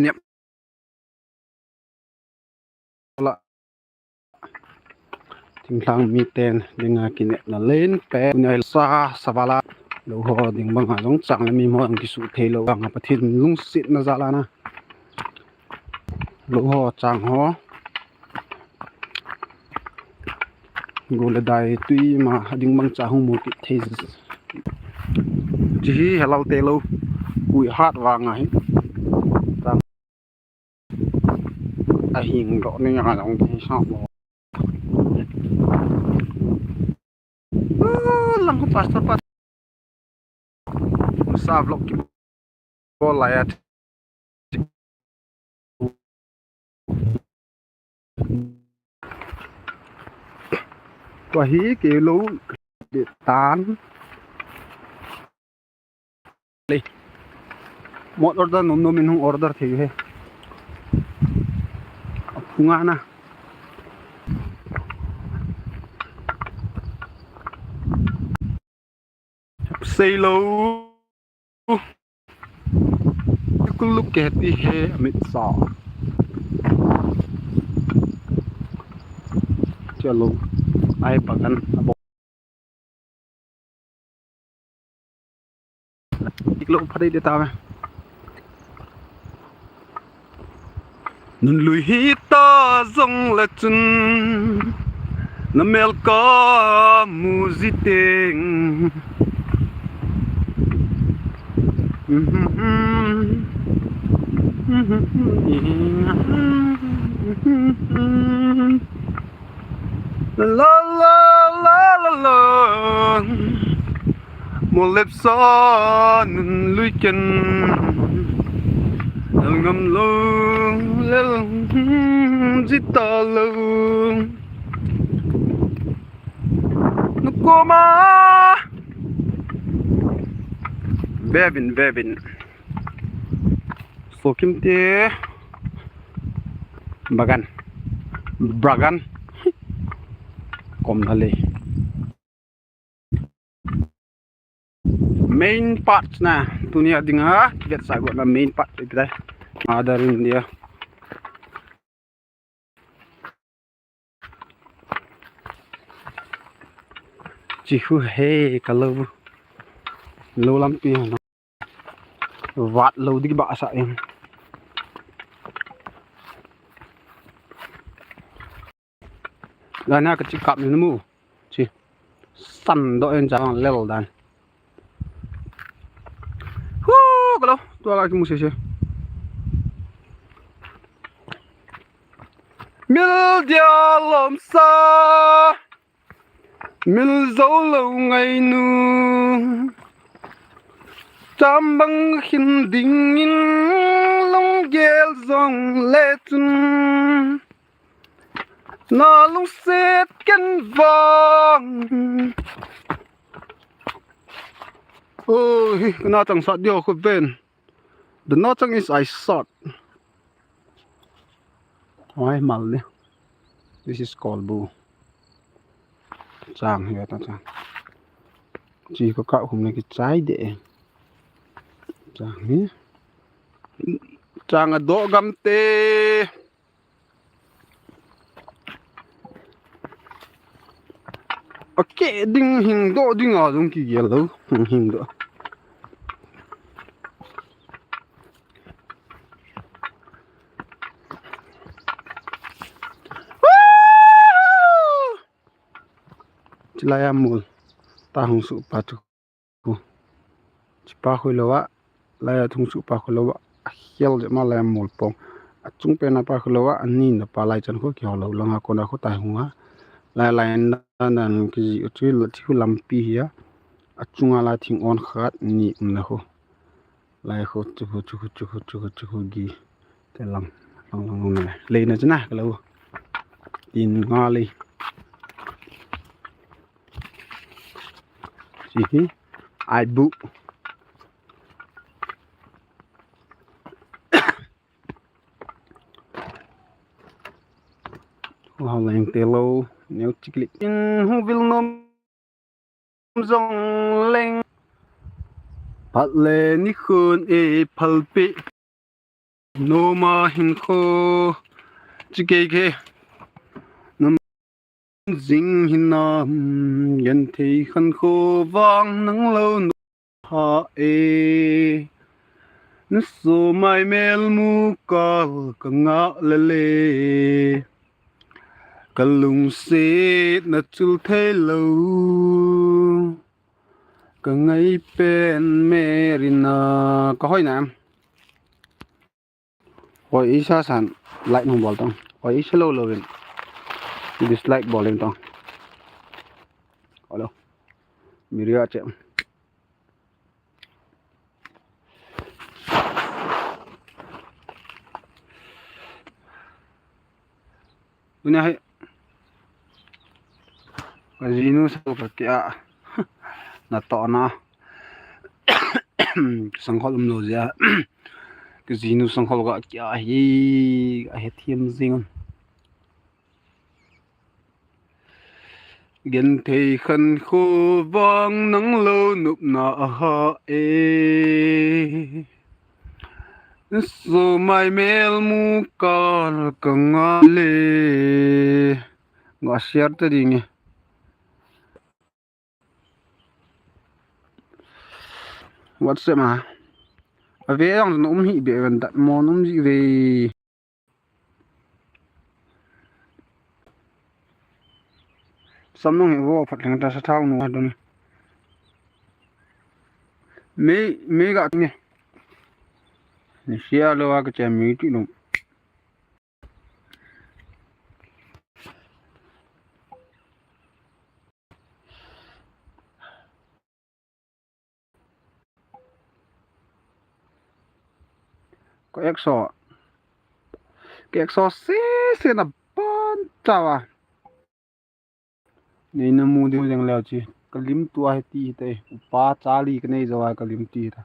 niệm là thỉnh thoảng mi tên nhưng kỷ niệm là lên bé này xa savala lâu ho đỉnh bằng hàng giống chẳng là mi mua cái sự thế lâu bằng bát thiên lung xịn nó ra là na lâu ho chẳng ho gồm là đại tuy mà đỉnh bằng chẳng hung một cái thế chỉ hello tê lâu cùi hát vàng ấy hình rõ nên là giống cái sao làm không phải sao sao vlog có lại quả hí kiểu lú để tán đi một order nôm nôm mình không order thì thế không ăn à xây lâu cứ lúc kẹt đi he mệt sọ cho lâu ai bằng ăn ít lâu phải đi để tao nè nun lùi hít ta dòng là chân nằm mèo có music tiếng la la la la la một lệp gió nun lùi chân ngầm lông lên dít ta lông nó qua mà bevin so kim te bragan kom thale main part na tunia dinga vet sa go na main part ita ada rin dia chihu he kalau lâu lắm pi vạt lâu đi bạ sợ em là na cái chiếc cặp này nó mù chi săn đội em chẳng level đàn cái đâu tôi lại cái mù xì mil dia lom sa mil dấu lâu ngày nu trăm băng hin ding in long gel dòng lệ chân nó long xét cân vàng ôi nó chẳng sọt điều của bên the nó chẳng is I sọt ôi mal đi this is called boo chàng hiểu ta chàng chỉ có cậu hôm nay cái trái để chàng nhé chàng ở độ găm tê ok đinh hình độ đinh ở trong kỳ kia lâu hình độ chỉ là em mù ta không sự bắt được chỉ ba khối lâu á lại thùng sự ba khối lâu á hiel để mà làm mù pong chúng bên là ba khối lâu á anh nhìn là ba lại chân khối kiểu lâu lâu ngã con đã khối tai hùng á lại nan cái gì chứ là thiếu làm pi á chúng là thing on khát nhị mà khối lại khối chú gì thế lòng này lên là chứ nào cái lâu tin ngon đi chỉ ai bu hoa lên tê lâu nếu chỉ lịch không vil nom dòng lên bắt lên ní khôn e palpe no ma hin kho chi ke nam ding hin nam yan thei khan kho wang nang lo no ha e nu so mai mel mu kal ka nga le le kalung se na chul thei lo ka ngai pen merina có hỏi nam hỏi ý sa san lại nông bol tông hỏi ý slow lâu lên dislike bol lên tông alo miria chem dunia hai kazinu sa kya na to na sanghol lo ja kazinu sanghol ga kya hi a he thiam zing gen thei khan kho wang nang lo nup na ha e so mai mel mu kal ka nga le nga share ta ding WhatsApp mà về ông nó hi bị vấn đặt món ông gì về sắm nông vô phát triển ta sẽ thao nó đó nè mấy gạo nè share lo cái chém mấy tí luôn có cái exo xe là bon chào à này nó mua điều rằng leo chi cái lim tua hay tí thế ba charlie cái này rồi cái lim tí ta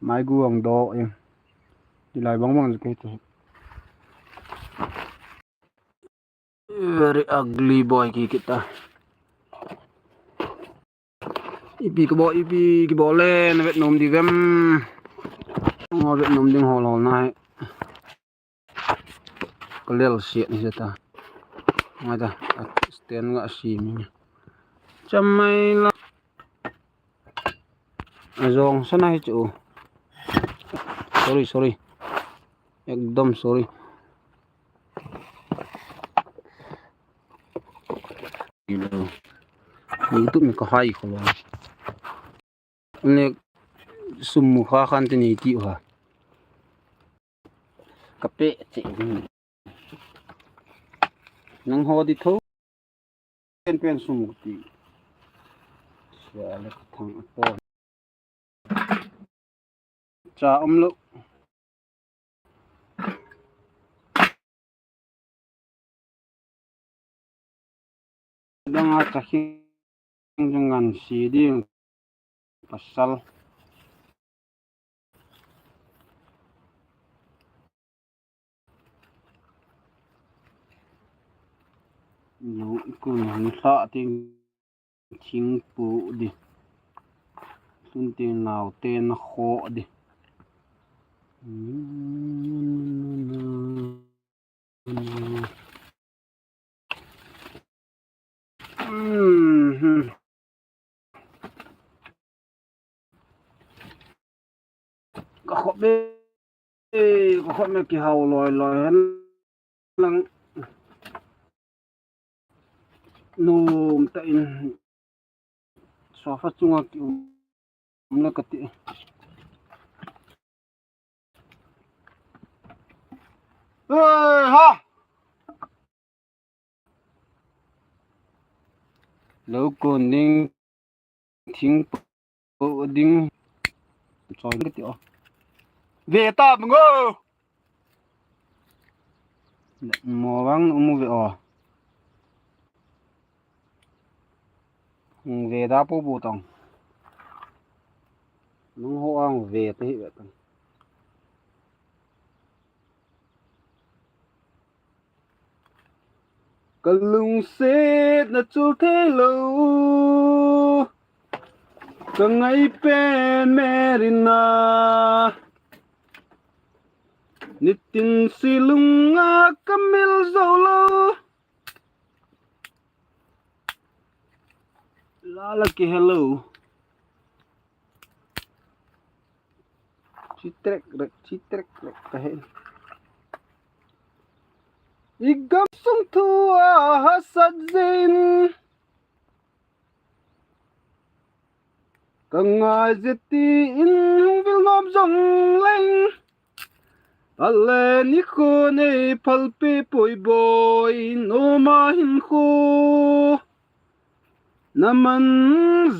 mai gu ông đó em đi lại bóng bóng cái thế very ugly boy kita ipi cái bộ lên Việt Nam đi game ngồi Việt Nam tiếng hồ lò này cái lều xiết này ta ngay ta stand ngã xì mình chăm mày là rong sao này chú sorry एकदम sorry YouTube mình có hay không này sum mu kha khan te ti ha kape che nang ho di tho pen sum ti sia le thang po cha lo đang cha khi jangan si di pasal nó cũng hắn sợ tiếng chính phủ đi xuân tiền nào tên nó khó đi có khó bê có khó mấy cái hào lòi hắn lăng nôm tại xóa phát chung kiểu là cái gì ơi ha lâu còn đinh thính bộ đinh cho cái tiểu về ta bằng ngô mò vắng mua về về đá bố bù tòng nó hoang về tới vậy tòng cái lùng xếp là chú thế lâu cái ngày bên Merina nitin silunga kamil zolo lala ki hello citrek rek kahe igam sung thua hasadzin kangai zeti in vil nom zong leng alle ni ko nei palpe poi boy no ma hin ko naman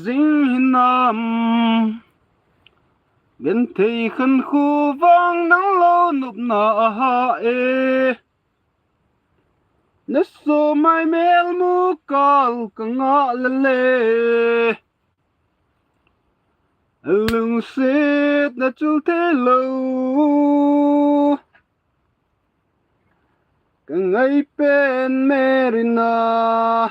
zing hinam gen thei khan khu wang nang lo nup na ha e na so mai mel mu kal ka nga le lưng xít na chul thế lâu cả ngày bên Merina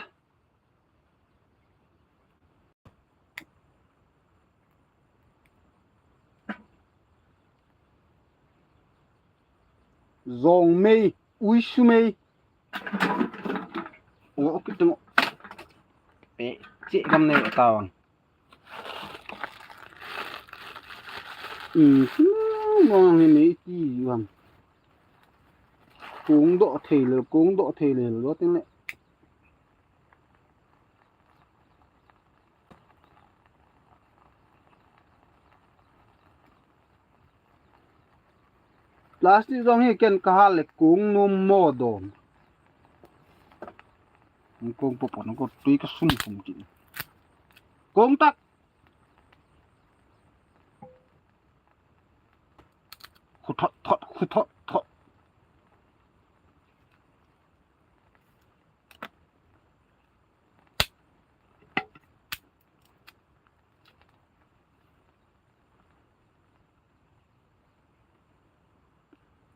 dòng mây ui su mây ủa cái tụi bé chị cầm này ở tàu ngon thì mấy gì bằng cuống độ thì là đó tiếng lệ plastic dòng hi ken kahal le cuống nôm mò đồn cuống bộ nó có tuy cái sung sung chị cuống tắc khu thọ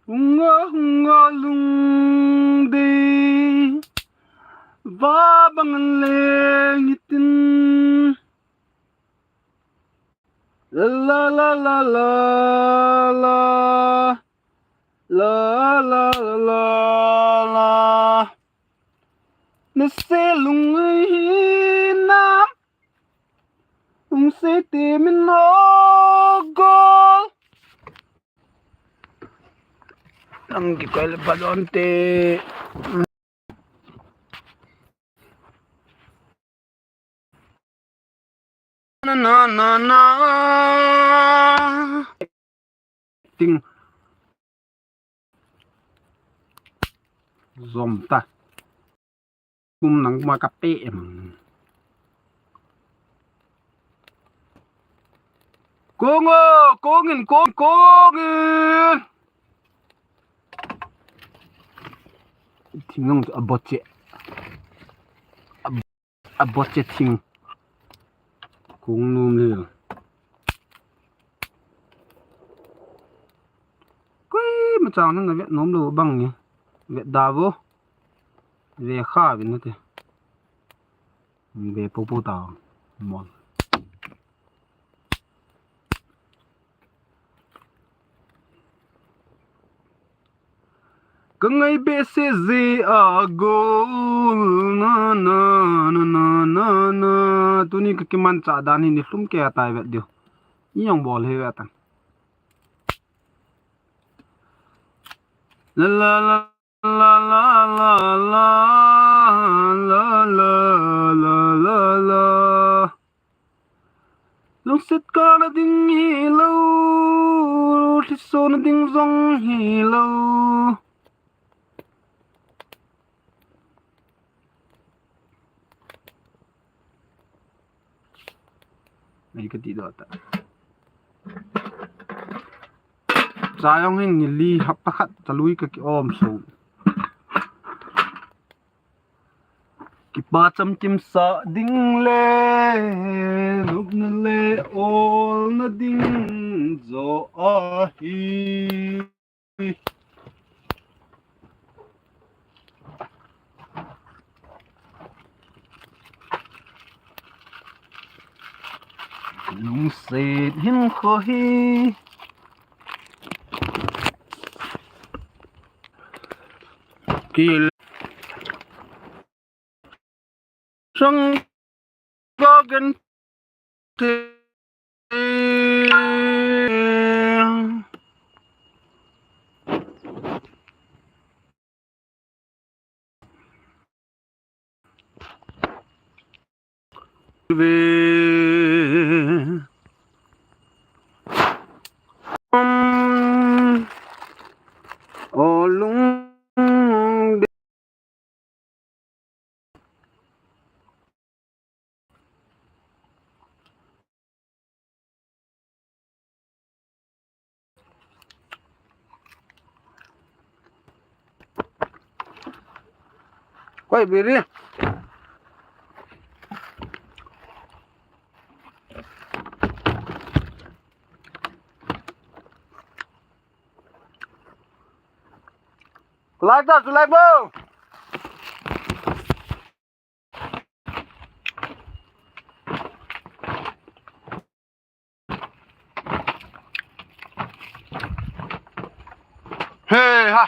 ngơ lung đi và bằng lệ tin la la la la la la la la la nó sẽ lung ấy nam nó sẽ tìm nó gol ang gikwel balonte na ting zom ta kum nang ma kape kongin tingong abotche ting kung num le quay mà chào nó vẽ nóm đồ bằng nhỉ vẽ đà vô về kha về nó thế về popo tàu mòn cứ ngày bé sẽ gì à go na tu ni cái man cha đàn ni lum ke tai vẽ điều nhong bol he vẽ tan la la la la la la la la la la lúc sit con nó ding hi lâu thì số nó ding rong hi lâu này cái gì đó ta sayang hình li hấp tắc ta lui cái ôm sầu cái ba chấm chim sợ đinh lê lúc nó lê ôl nó đinh gió hi lung xịt hin khói กี่สังก็กันเทเวโอลุงก้อยเบรีไล่ตาสุไลโบเฮ้ฮะ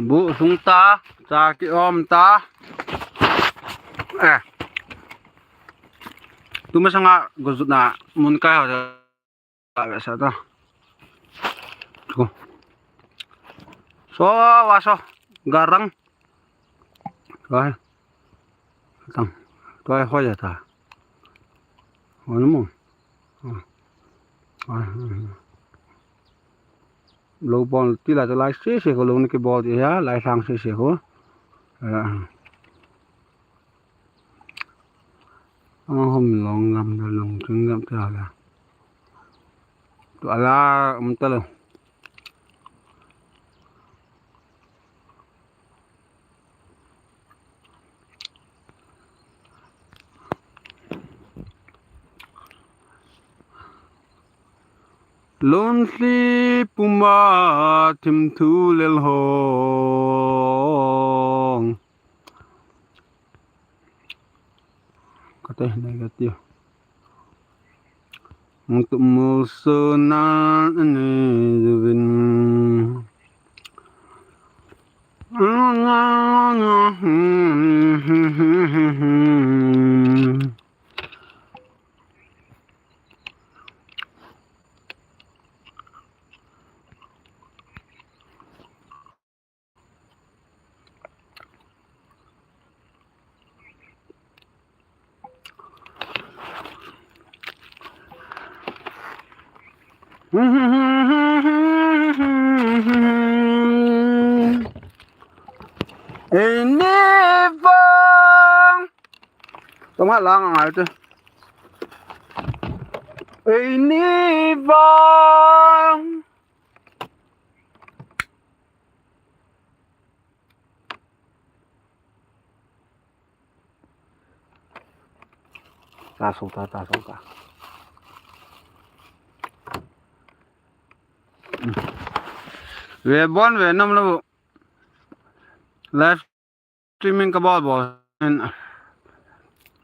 บุสุงตาจากิออมตาtu masanga gozut na mun ka ha sa to ko so waso garang rồi tang tôi hoa giờ ta hoa nó mông lâu bòn tí là cho lại xí xí có lâu cái bò thì á lại sang xí xí có hôm lòng ngâm rồi lòng trứng ngâm thế là tụi là tao luôn lonely puma tim thu lel hong có thể này cái tiêu untuk musunan ini juvin ini bang tóm hát lang ngài chứ ini bang ta xuống ta về bon về năm là live streaming cái ball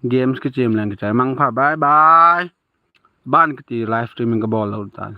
games cái chim lên cái trái măng phá bye bye ban cái live streaming cái ball lâu ta